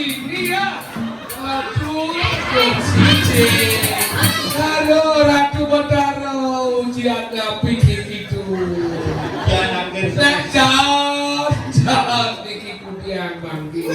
ini ya. Aduh, Hallo, Ratu Botaro, ujian ngapi gitu. Jangan Jangan bikin kudian bangki.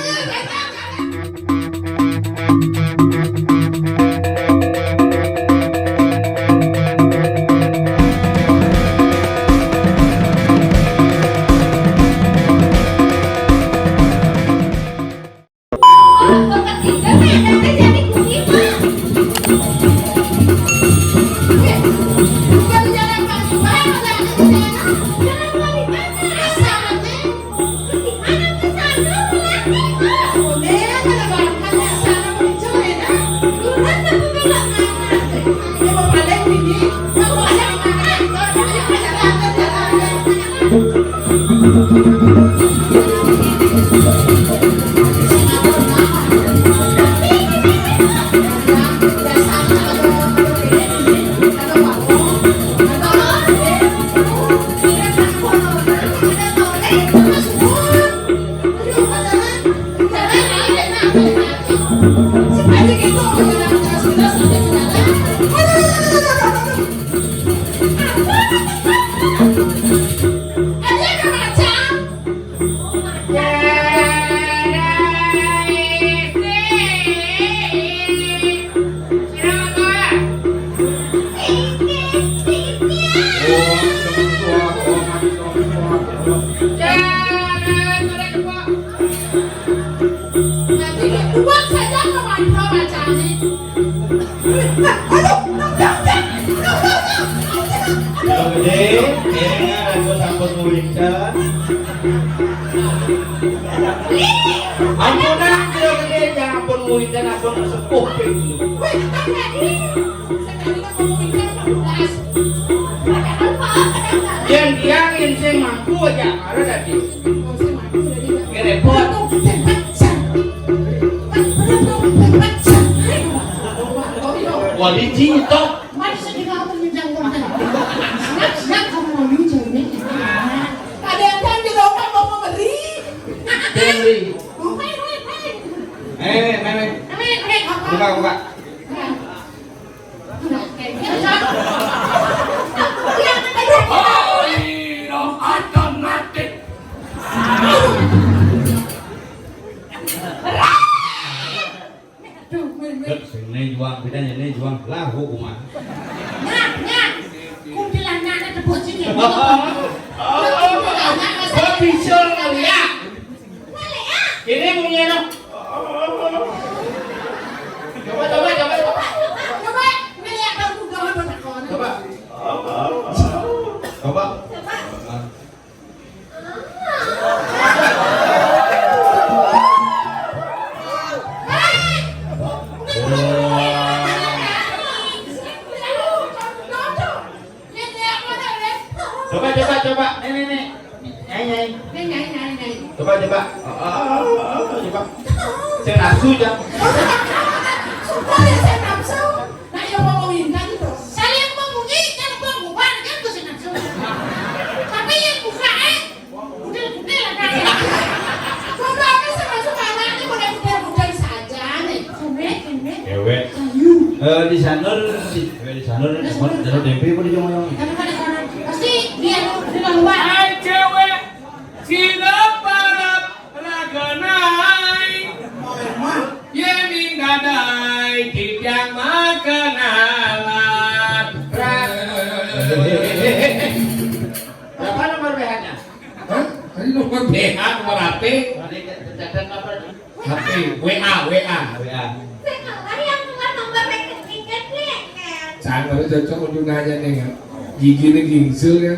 Giginya gingsul ya.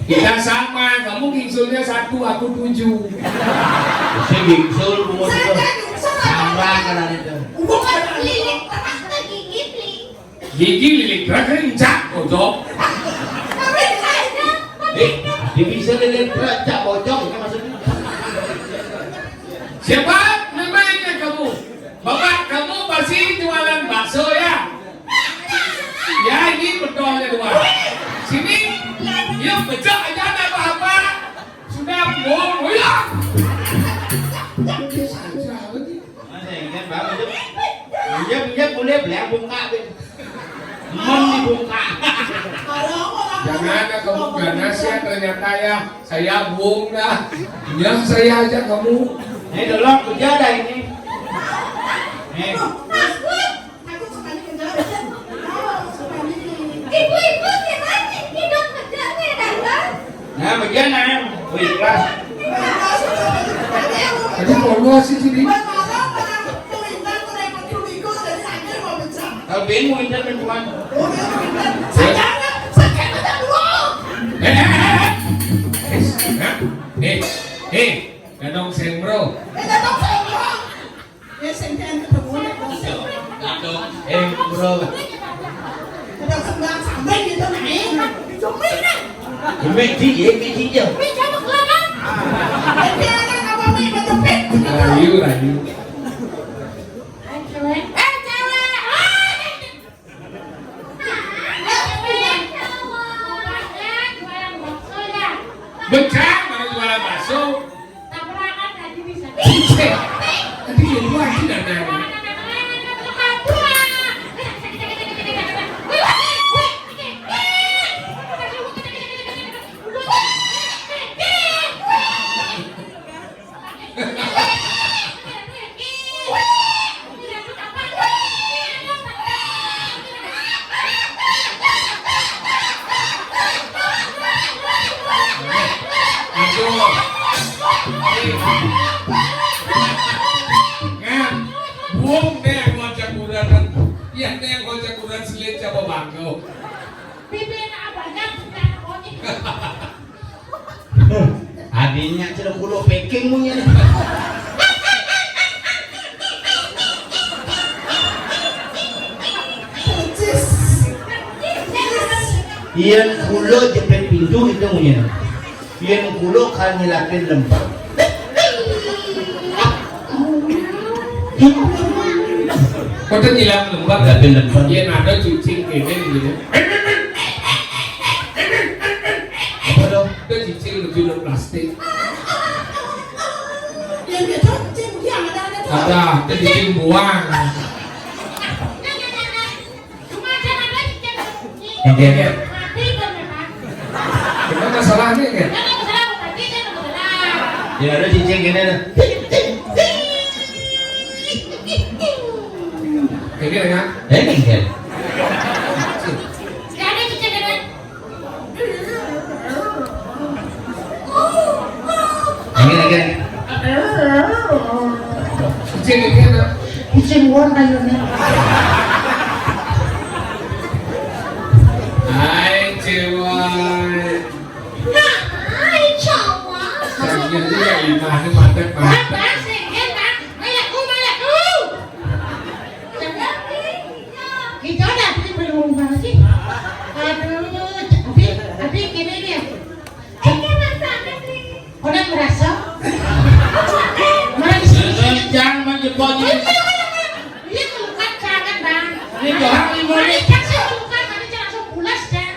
Kita sama, kamu gingsulnya 1, aku 7. Saya gingsul umur itu sama karena itu. Bukan lilit terasa gigi li. Gigi lilit kencak, bocok. Tapi ada. Dia bisa lilit kencak bocok, itu maksudnya. Siapa namanya kamu? Bapak kamu pasti jualan bakso ya? Ya ini bedolnya 2. Sini, yuk becek aja ada apa-apa. Sudah mau hilang. beli bungka dibungka. Jangan ada kamu ganas ya ternyata ya. Saya bohong dah. Ya saya aja kamu. Ini dolok kerja dah ini. Nih. Ibu-ibu gimana? Hidup kerjanya datang. Nah, bagian ikhlas. Jadi mau sih sini. Kalau bingung itu teman. Gadong sembro. Bro. Beji je. Rayu. Becak mana jualan bakso. Tabanan tadi bisa. Tadi yang dua tidak ada. Buông nè con chặt cù ra thân. Iya nè con chặt cù ra selit coba bangko. Adiknya sudah kulo packing punya. Iyan kulo jepit pintu itu punya. Iyan kulo kan ngilapin lempar. Kau tuh nyilam lembab Gak ada lempar. Iya ada cicing ini gitu. Apa dong? Itu cicing lucu plastik. Ada, itu cicing buang. Iya. Kita masalahnya kan? Ya ada cicing gini ada. Kayak gini kan? Kan? Gini. Cicing ini kan? Kucing buang kayunya. Hai cewek. Hai cowok. Kalian juga lima ini mantep. Kita ada di belum sih. Aduh, tapi gini dia. Udah merasa? Mana sih? Jangan menjebol ini. Ini bukan jangan bang. Ini doang lima Ini nih. kan sih bukan, ini jangan langsung pulas dah.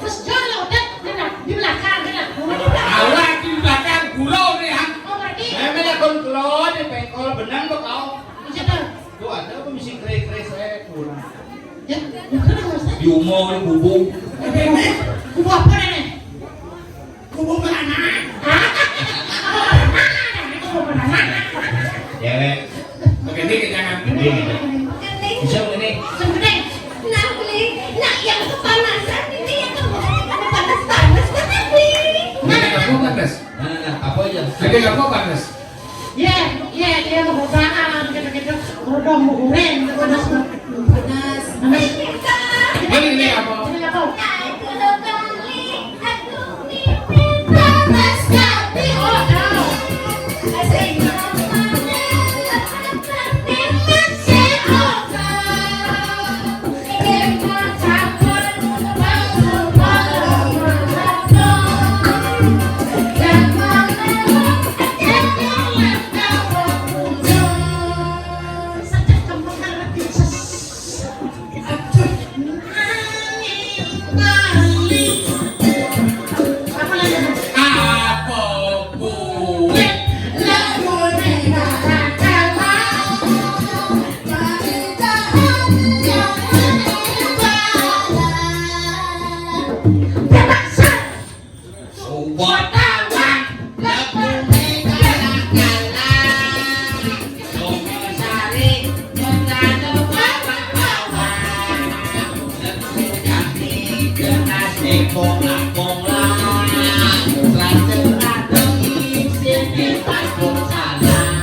Terus jalan udah di belakang, Awak di belakang gulau nih han. Oh berarti. Memang kon keluar di pengkol benang kok kau. Siapa? Tuh ada apa misi kere-kere saya kurang. Ya, bukan harusnya. Di umur bubung. Kubu apa nenek? Kubu beranak. Kubu beranak. Ya, Wek. Oke ini jangan. Ini. Bisa ini. Sebenarnya, nak beli, nak yang kepanasan ini yang ada panas-panas kan beli. Lagi kamu panas. Nah, apa aja? Lagi kamu panas. Ya, dia mau berbahan, gitu-gitu. Rodong mau goreng, panas. Panas. Ini apa? Ini apa? Oh, tahu. Nah, wartawan lepune kalah-kalah Tompel sari menado kawan-kawan lepune kami genas bola-bola ratu-ratu sini panggung salah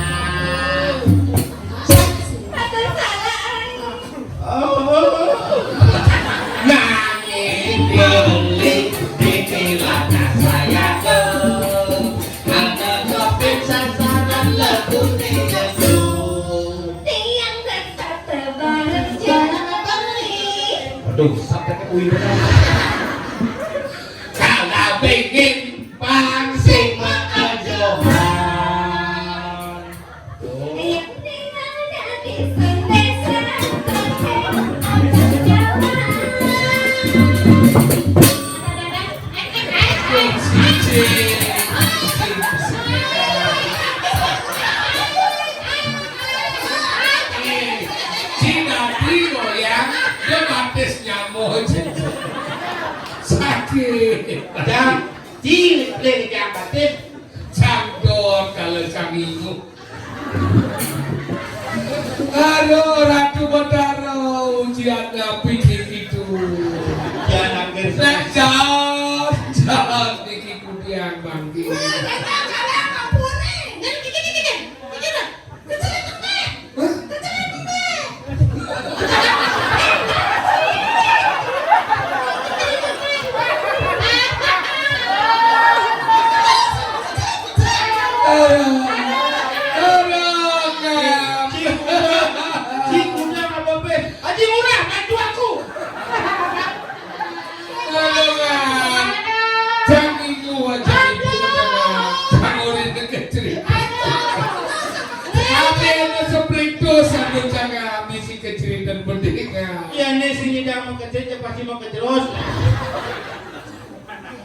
nangis dipilakan saya ke ada topik sasaran lepune jenuh Tiang besar terbareng jangan beli. Aduh, sampai ke UI kalau bikin pangsing mengajohan Yang tinggal dari desa ada jalan. Cina Tino ya, dia baptis nyamuk sakit. Jam cilik lagi jam batin. Cangdor kalau caminggu. Aduh, Ratu Betara ujian ngapi gitu. Jangan hampir Jangan bikin kudian bangkit. Cikunya apa be? Haji murah, bantu aku. Iya nih sini dah mau kecil, pasti mau kejerus.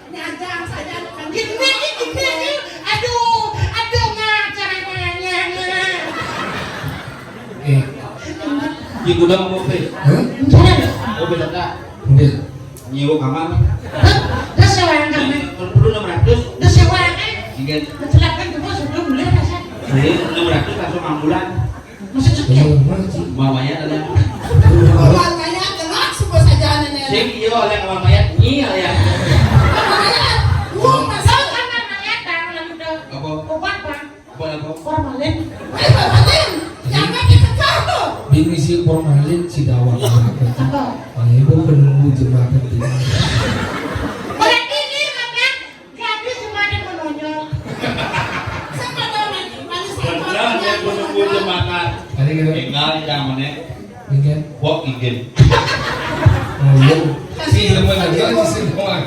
Nyajang saja kan gitu. Aduh, caranya. Cikunya mau be? Oh beda tak? Nyewa kamar. Dah sewa kami. Perlu 600. Dah sewa kan. Tiga. Kecelakaan juga sebelum mulai rasa. Jadi 600 langsung ambulan. Maksud sekian. Mamanya ada. Orang kaya gelap semua saja nenek. Sing iya oleh mamanya nyi ya. Wah, masa kan namanya tahu lalu dah. Apa? Obat bang. Apa? Formalin. Formalin. Jangan dikekal. Bini si formalin si dawang Apa? ibu penunggu jemaah penting. Berarti ini karena gratis cuma ada menonjol. Siapa tahu manis Benar dia menunggu jembatan. Ada gitu. Tinggal zamannya. Mungkin. Walk again. Oh iya. Si teman lagi si doang.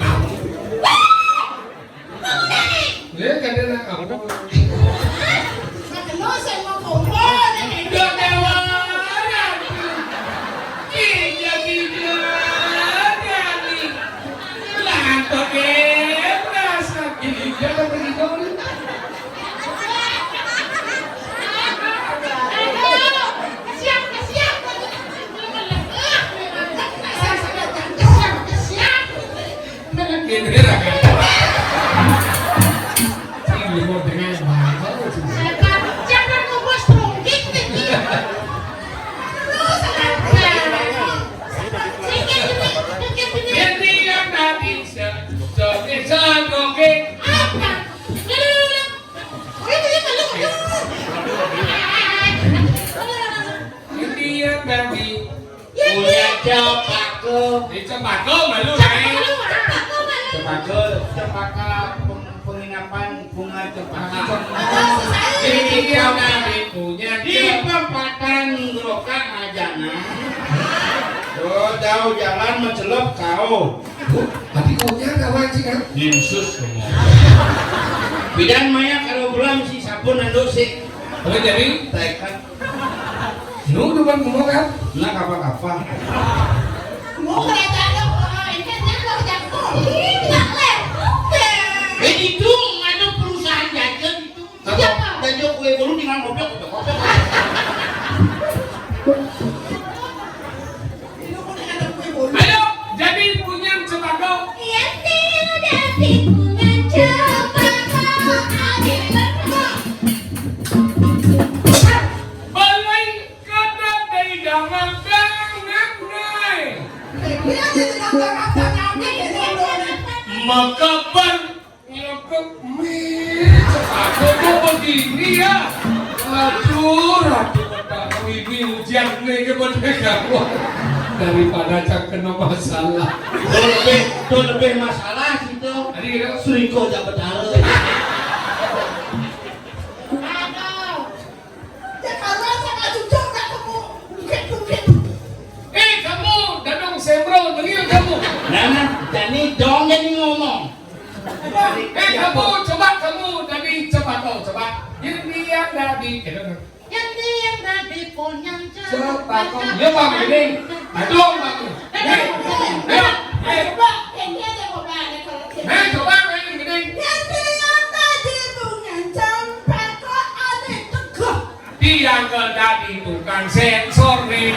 Lihat kan dia nak apa? Kalau saya mau kompor, Udah dewa. Gila. Nih. Lantok rasa gini jangan pergi dulu. Ini rakyat. Ini mau dengan mahal. jangan ngobos trongkit nih. Ini yang tadi sangkongeng. Ini yang tadi Punya cepako. Cempako malu kan? Cempaka penginapan bunga cempaka. Ini yang tadi punya Di perempatan Grokan Ajana. Oh, jauh jalan mencelup kau. Tapi punya kawan sih kan? Dinsus semua. Bidan maya kalau belum si sabun ando si. Oke jadi, Tekan. nu depan ngomong kan? Nah kapal-kapal. Mau kereta ini kan jatuh. Tidak leh. Itu ada perusahaan jajan itu. Siapa? Jajan kue baru tinggal ngobrol kopek. Ayo, jadi punya cempako. Yang tidak punya Kok begini ya? Aduh, ratu petang ini ujian nih kepada kamu daripada cak kena masalah. Itu lebih masalah situ. Tadi kita Suriko jak bedale. Aduh. Ya kalau sama cucu gak kamu bukit-bukit. kamu dadong sembro dengar kamu. Nah, jadi dong jadi ngomong. Kamu coba kamu tadi coba. Ini yang tadi. Yang dia tadi punya Coba kamu. Ya bang ini. Aduh bang. Coba, yang dia ada mau balik kalau dia. Coba ini gini. Yang dia tadi punya sampai kok ada tegak. Dia ke tadi bukan sensor nih.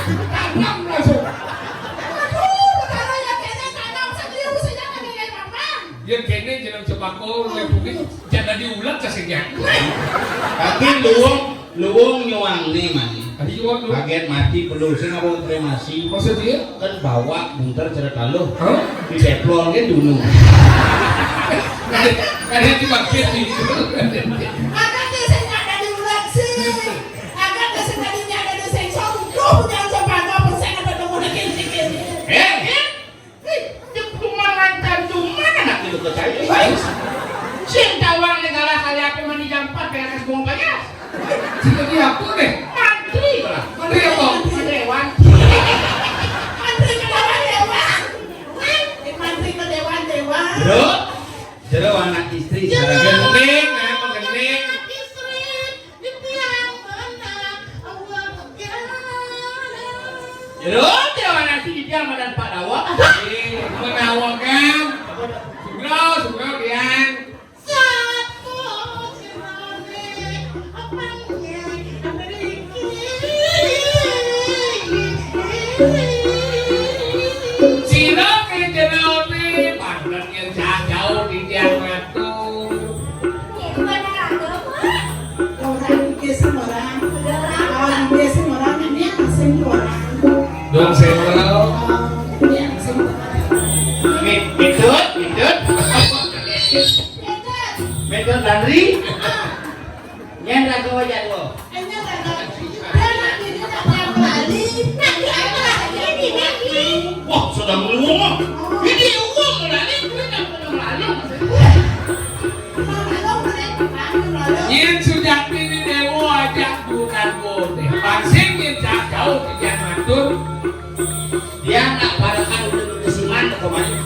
Tanam langsung. Aduh, kalau yang kene tanam sendiri mestinya kan dia mamang. Yang kene jeneng cebako yang mungkin jangan diulang casiknya. Tapi luwung nyuang nih mani. Tadi juga lu. Kaget mati perlu sing apa Terimakasi. Maksudnya? Kan bawa bunter cerita lu. Hah? Di deplon kan dulu. Kadang dipakai di. Akan dia sing ada di ulang sih. Akan dia sing tadinya ada di sensor. Tuh jangan coba apa saya ada ketemu dikit-dikit. Cuma lancar cuma anak itu kecaya. Sing tawang negara kali apa mani jampat kayak kas buang payas. Jika dihapus deh. Mantri lah. Mana ya bang? Dewan. Mantri ke dewan. Mantri ke dewan. Jero anak istri Jero. sareng Gending, gending. Istri di tiang mana Allah berjalan. Jero dia anak istri dia madan Pak Dawa. Menawang kan? Sugro dian. Satu sinone apanya Amerika. Sino kayak jenau nih? Pandang yang jauh di tiang matu. Dong sembro. Medot Landri. Nyen raga wajah lo. Wah, sudah meluang. Ini umum Landri, kita pernah melalui. Yen sudah ini dewo aja bukan boleh. Pasing yang jauh di tiang matu. Dia nak balakan udah kesiman kemana?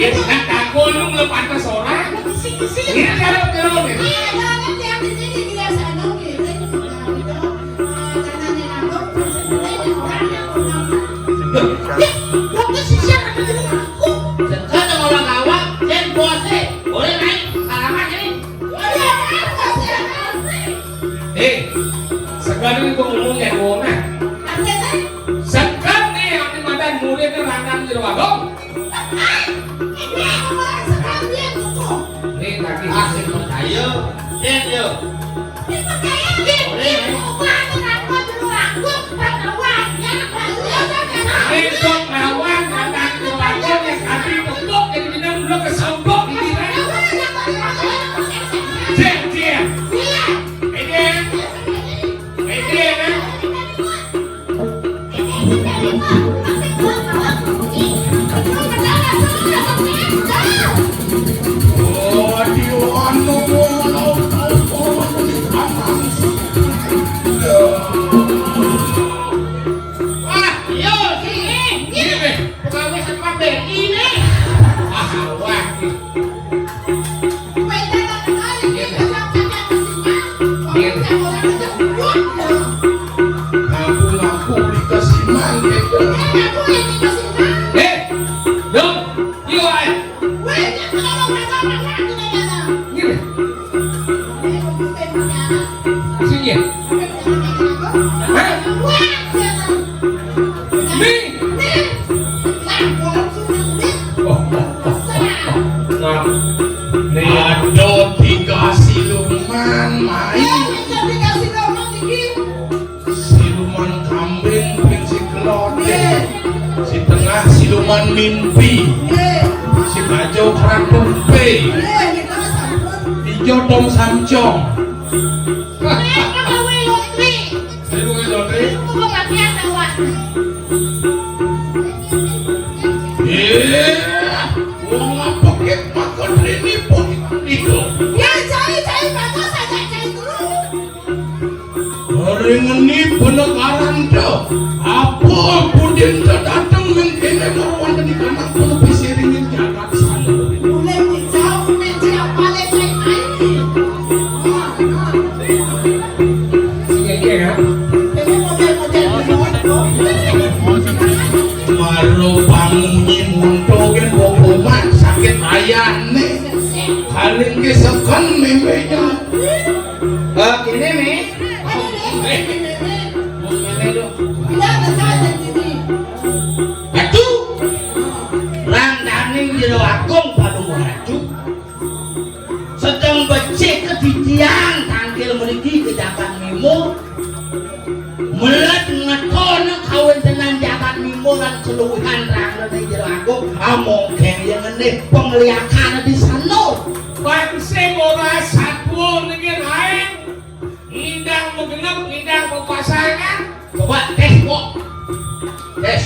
Dia nak takut lu belum pantas orang. Ini kalau nih. Sekarang orang awak dan bose boleh naik alamat ini. Sekarang itu ngomong ya gona. Sekarang nih yang di badan murid itu rangkam di rumah Nih lagi Asik percaya, dan yo. besok lawan akan dilakukan yang kami bentuk jadi bidang belum kesombong di kita. Cek. Ede kan? Dong, Gini. Sini. Hah? Nih. Nah. Nih ada 3 siluman main. Siluman kambing si kelode. Si tengah siluman mimpi. Si bajo kerang tempe. Ijo dom samcong. Wong apa kek makan ini pun itu. Hari ini penekaran dah. Apa pun dia datang mengkene marwan di kamar pun bisiringin jagat sana. Maru pangunyi muntogen bokoman sakit ayane. Kaling kesekan memenya. Kini mi. Atu. Rangdaning jero agung padung raju. Sedang becik kedidian tangkil mriki kejakan mimo. Melet ngeton kawin tenan jagat mimo lan keluwihan rangne jero agung among yang ngene pengliakan di sana. Bangsa ora satu negeri lain. Ngindang mengenap, ngindang pasangan. Coba tes kok. Tes.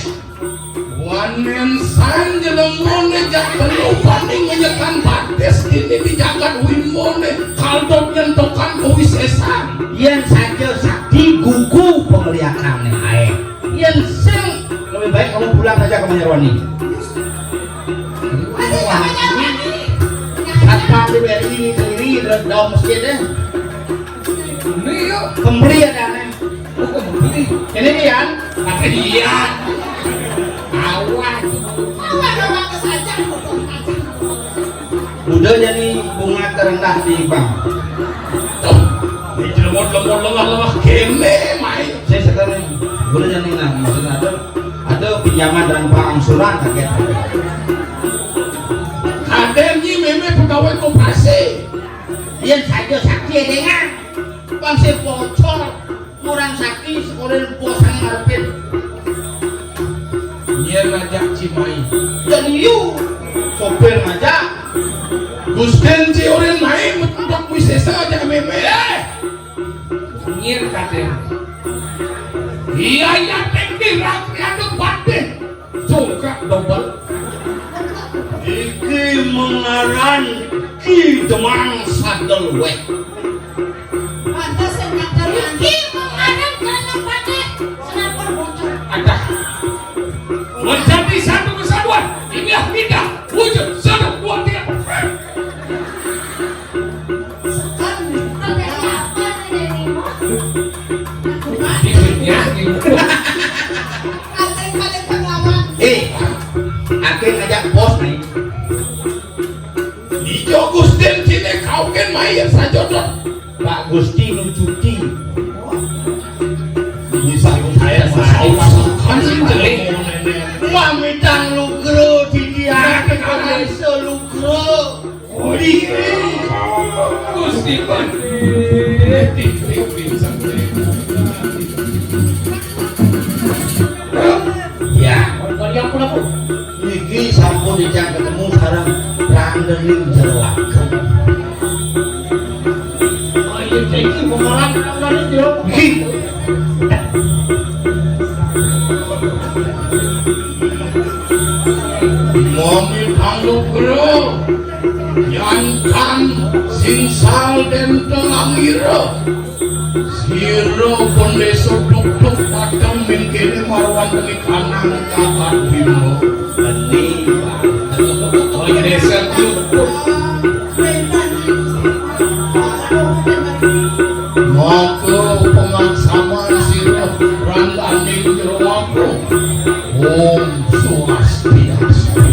Wanen san jelemone jak telu paning menyekan bates ini di jagat wimone kaldok nyentokan kewisesan. Yen saja sakti gugu pengliakan ae. Yen sing lebih baik kamu pulang saja ke Menyerwani. Apa di BRI ini dalam masjid deh. Ini yuk. Kembali ada aneh. Ini dia. Kata dia. Awan. Udah jadi bunga terendah di bank. Tuh. Ini lemot lengah kene main. Saya sekarang udah jadi maksudnya ada pinjaman dan pengangsuran kaget. Kadernya memang pegawai koperasi. Yang saja sakti dengan bangsa bocor kurang sakti sekolah bosang ngarepin. Dia ngajak Cimai. Dan you sopir ngajak Gusten ci orang main mentok wisesa aja meme. Ngir kader. Iya ya teknik rakyat batin. Suka double. Iki mengaran ki demang sadel weh. Ada. Menjadi satu kesatuan. Ini tidak wujud 1, 2, 3. Akhir ngajak bos nih. Ijo Gusten cine kau kan main saja dong. Pak Gusti nucuti. Bisa saya kan jelek. Mami tang lugro di dia kali selugro. Odi. Gusti pan. Ya, yang pun aku. niki sampun dijak ketemu sekarang randening jeroak. Ayo jadi pengalaman dari jeroak. Mami tangguh bro, yantan sinsal dan telangiro. Siro kondeso tuk padang mingkini marwan demi kanan kakak bimo. Ini Oh ini desa cukup. Maka pemaksaman siro randaning jerowaku. Om Swastiastu.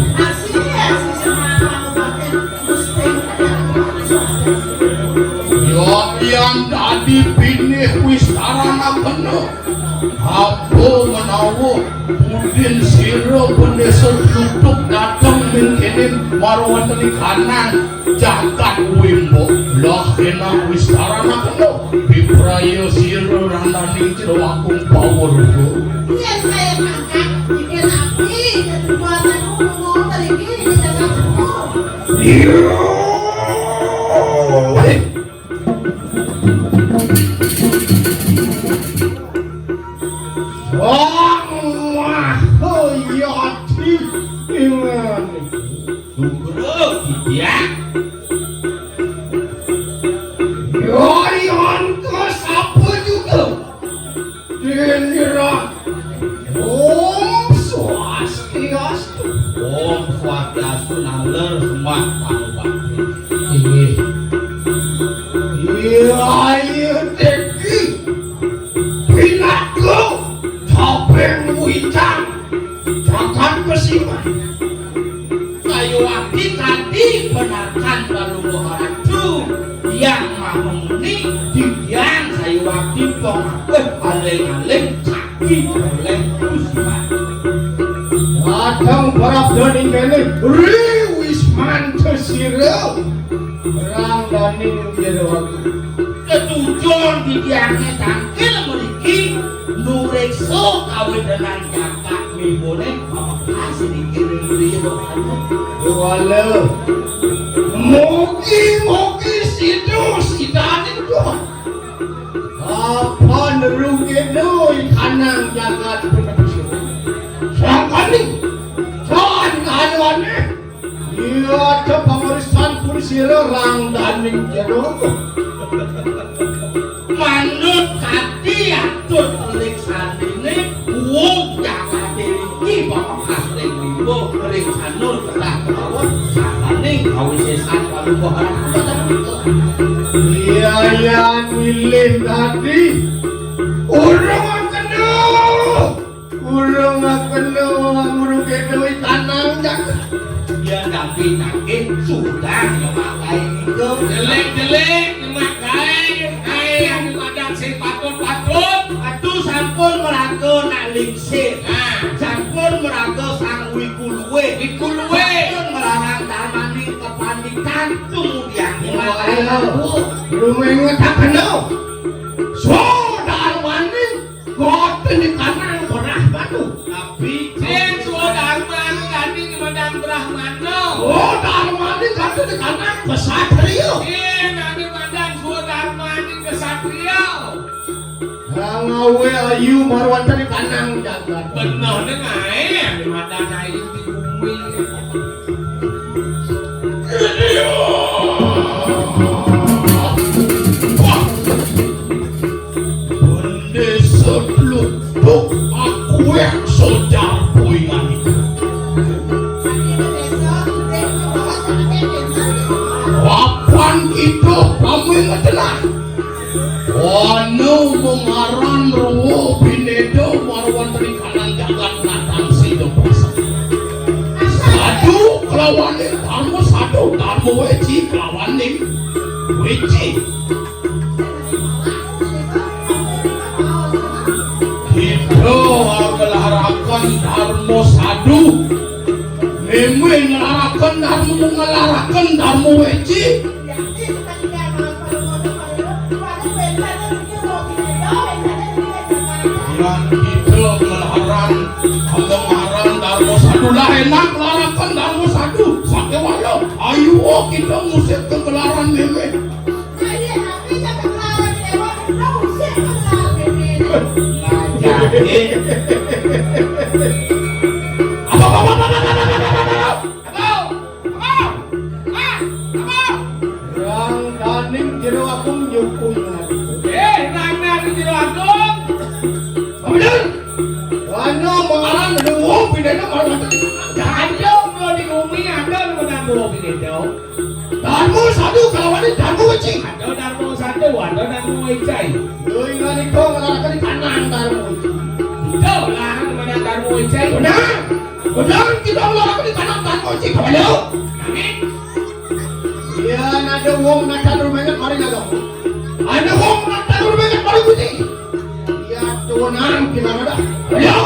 tahu mungkin siro pendesor tutup datang mungkin marwan tadi kanan jagat wimbo lah enak wistarana keno diprayo siro randani ciro akung power ko Iya saya angkat bikin api dan buatan ngomong kali ini jangan semua. Datang para dani kene riwis mantu siro rang dani jero aku ketujuan di tiangnya tangkil memiliki nurekso kawin dengan jakak mimone makasih dikirim beliau wala mogi sido sidanin doang apa nerugi doi kanang jagat penebusyo sangkani anwane iya ke pemeriksaan pursiro rang daning jero manut kati atur pemeriksaan ini uang jaga diri bapak kasring mimbo pemeriksaan nur telah kawin sangkani kawisesan kalau bohong iya milih tadi urung kena merugi duit tanang jaga dia tapi sakit sudah memakai itu jelek memakai yang ada si patut aduh sampun merago nak lingsir sampun merago sang wikuluwe sampun melarang tamani kepanikan kemudian memakai rumengnya tak kenal Sodarmani goten di kanan berahmanu tapi Sodarmani tadi kemadang berahmanu Sodarmani goten di kanan kesatrio nanti madang Sodarmani kesatrio ngawe ayu marwan tadi kanan jagat benar dengai di madang ayu di bumi Setluk aku yang sudah puingan Wapan itu kami ngetelah Wanu mengaran ruwo binedo marwan dari kanan jagat natang sido pasang Sadu kelawanin kamu sadu kamu weji kelawanin weji ngelarakan dharma sadu meme ngelarakan dharma ngelarakan dharma weji yang itu ngelaran ngelaran dharma sadu lah enak ngelarakan dharma sadu sakit walau ayo kita musik ke ngelaran meme Rang daning jero akung nyukung rang daning jero akung kemudian wano mengaran duo pidana marwan janjo mau di bumi ada menang duo pidana darmo sadu kalawan darmo wecing ada darmo sadu ada darmo wecai doi ngani ko ngalarakan kanan darmo itu lah mana darmo wecai benar kita ngalarakan kanan darmo wecai kapan amin iya ada wong nata rumengan mari ngadong ada wong nata rumengan mari putih iya tuan kita ada ayo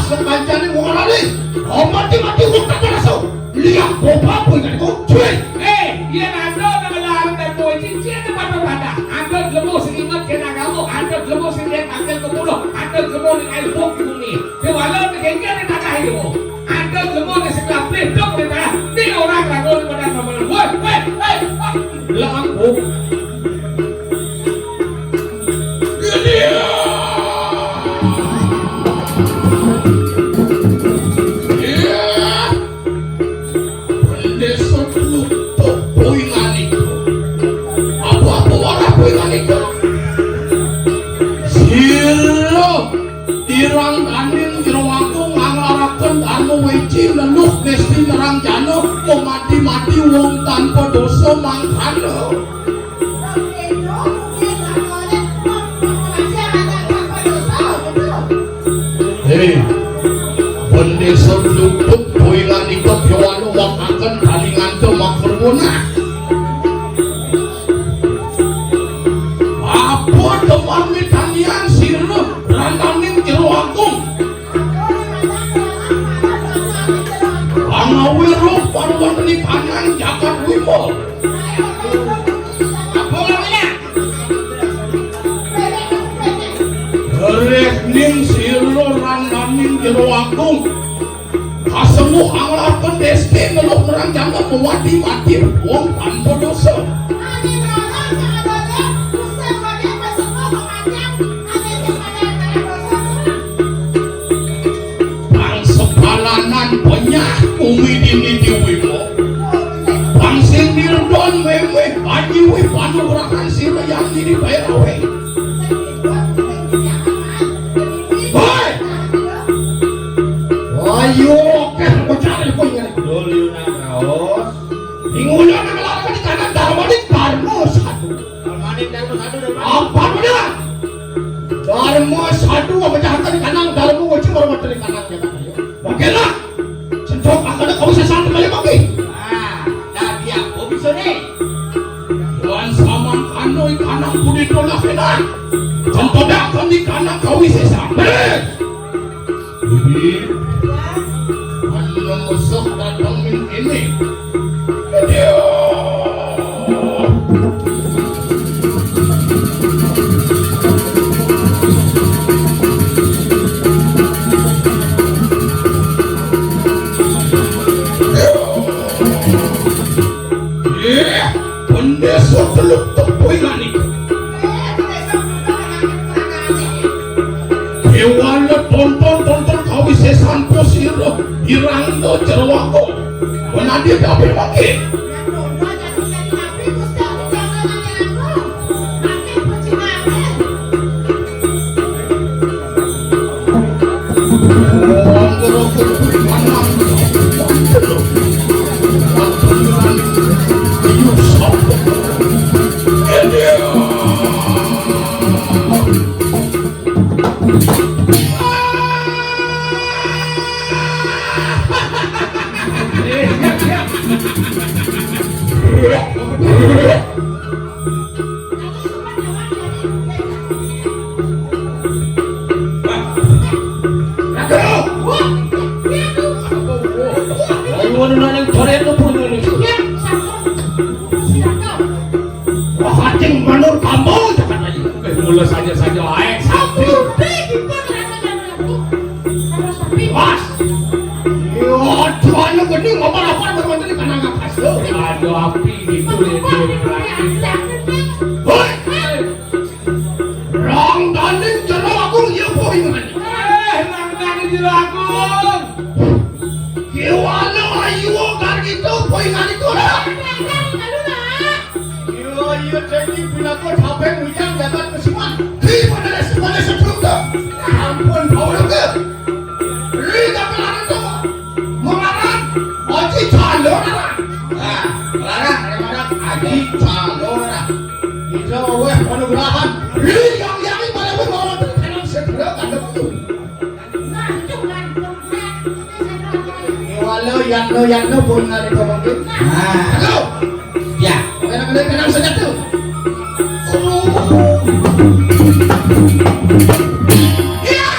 sekancane wong lali. Mati-mati wong tak langsung. Lihat boba pun kan kau cuy. Iya ando ngelarang dan boy cincin tempat berbada. Ando lemu seimat kena kamu, ando lemu sendiri ambil ke mulut, ando lemu di air buk bumi. Walau negengnya di tanah itu, ando lemu di sebelah pelindung di tanah. Ini orang ragu di badan nomor. Woi, lampu. Irang kanin jerowaku nganglaraken anu wiji leluh Gusti nerang jana mati-mati wong tanpa dosa mangkana. Bendesa luput poingan ikut yawanu wakaken kalingan to makruna. Apa temami tanian sirna randaning jero agung. Angawiro parwani panang jagat wimo. Apa namanya? Rekning sirna randaning jero agung. Kasemuh anglaken desti ngeluh nerang jana mewati-wati wong tanpa dosa. Banyak umidini diwimo bang sindir don wewe baji we panurakan sira yang ini bayar we boy ayo oke aku cari kau ini dulu naos inguna ngelalakan di kanan darmanik darmo satu apa udah darmo satu apa jahatkan di kanan darmo wajib orang dari kanannya oke lah sentuh akan kau bisa santai kali bagi Tapi aku bisa nih Tuan saman kanoi kanang budi tolak kena contoh dakan di kanang kau bisa sampai ini anda musuh datangin ini Bendesa teluk tepuingan itu Kewala tonton kau bisa sampo siro irang do cerwako mana dia dapat pakai Mulai saja aek sakti. Pas. Yo, tuannya gede ngomong apa bermantul di kanang atas lo. Ada api gitu Hoi. Rang daning jero agung ieu poingan. Rang daning jero agung. Kiwala ayu gar gitu poingan itu lah. Yo jadi bila kau capek hujan dapat kesiman. Gimana semuanya sejuta. Ampun kau lega. Liga pelarang tu. Melarang. Aji calonara. Melarang daripada aji calonara. Itu weh penugrahan. Liga yang ini pada weh bawa terkenal segera ada betul. Walau yang no pun ada kau mungkin. Halo. Ya, kenal saja tu. Ya.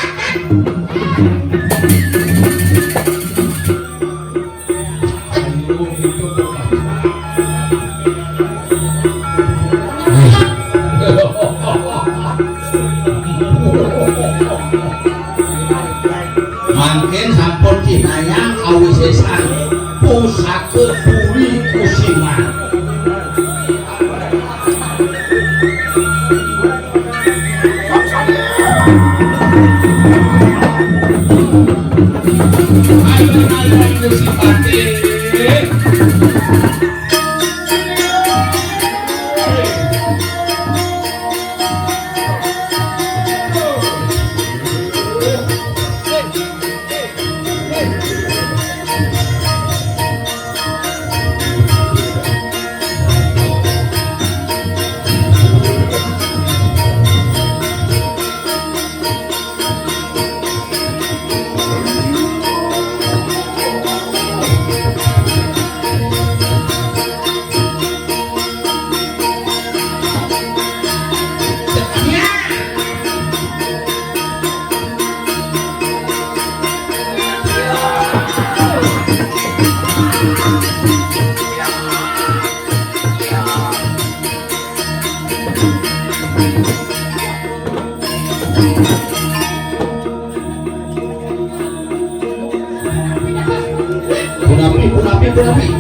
Alon-alon itu simpatik. Punapi.